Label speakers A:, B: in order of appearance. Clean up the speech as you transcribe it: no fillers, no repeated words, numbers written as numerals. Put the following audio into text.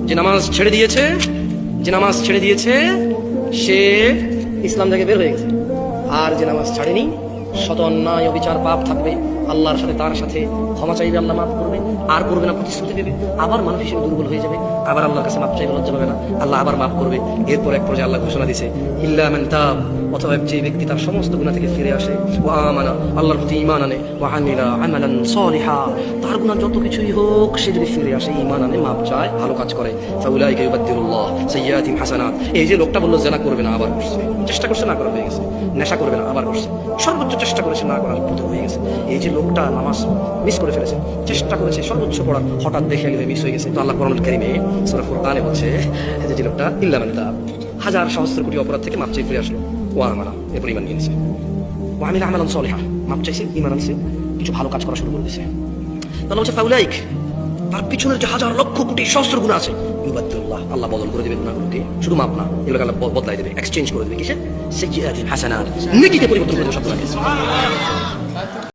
A: যে নামাজ ছেড়ে দিয়েছে সে ইসলাম থেকে বের হয়ে গেছে। আর যে নামাজ ছাড়েনি, শত অন্যায় অবিচার পাপ থাকবে, আল্লাহর সাথে তার সাথে ক্ষমা চাইবে, আল্লাহ মাফ করবে, আর করবে না, প্রতিশ্রুতি দেবে, আবার মানুষ হিসেবে দুর্বল হয়ে যাবে, আবার আল্লাহর কাছে মাফ চাইবে, লজ্জা পাবে না, আল্লাহ আবার মাফ করবে। এরপর এক পর্যায়ে আল্লাহ ঘোষণা দিছে, ইল্লা মান তাব, অথবা যে ব্যক্তি তার সমস্ত গুনাহ থেকে ফিরে আসে, ওয়া আমানা, আল্লাহর প্রতি ঈমান আনে, ওয়া আমিলা আমালান সালিহা, তার গুনাহ যত কিছুই হোক সে যদি ফিরে আসে, ঈমান আনে, মাপ চায়, ভালো কাজ করে, ফাউলাইকা ইউবাদদিলুল্লাহ সাইয়্যাতিহিম হাসানাত। এই যে লোকটা বললো জেনা করবে না, আবার করছে, চেষ্টা করছে না করা হয়ে গেছে, নেশা করবে না, আবার করছে, সর্বোচ্চ চেষ্টা করেছে না করার, প্রথম হয়ে গেছে। এই যে লোকটা নামাজ মিস করে ফেলেছে, চেষ্টা করেছে সর্বোচ্চ পড়ার, হঠাৎ দেখে গেলে মিস হয়ে গেছে। তো আল্লাহ কোরআনুল কারীমে সূরা ফুরকানে বলছে যে লোকটা ইল্লা মান তাব, হাজার সহস্র কোটি অপরাধ থেকে মাপ চেয়ে ফিরে আসলো, ওয়া আমানা, এরপর ঈমান নিয়েছে, ওয়া আমিলা আমালান সালিহা, মাপ চাইছে, ঈমান আনছে, কিছু ভালো কাজ করা শুরু করে দিয়েছে। তাহলে হচ্ছে ফাউলাইক, তার পিছনের যে হাজার লক্ষ কোটি সহস্র গুনাহ আছে, ইউবাদদিলুল্লাহ, আল্লাহ বদল করে দেবে গুনাহগুলোকে, শুধু মাপ না, এগুলোকে আল্লাহ বদলাই দেবে, এক্সচেঞ্জ করে দেবে, কিসে? সাইয়্যাতিহিম হাসানাত, নেকিতে পরিবর্তন করে দেবে সবগুলোকে।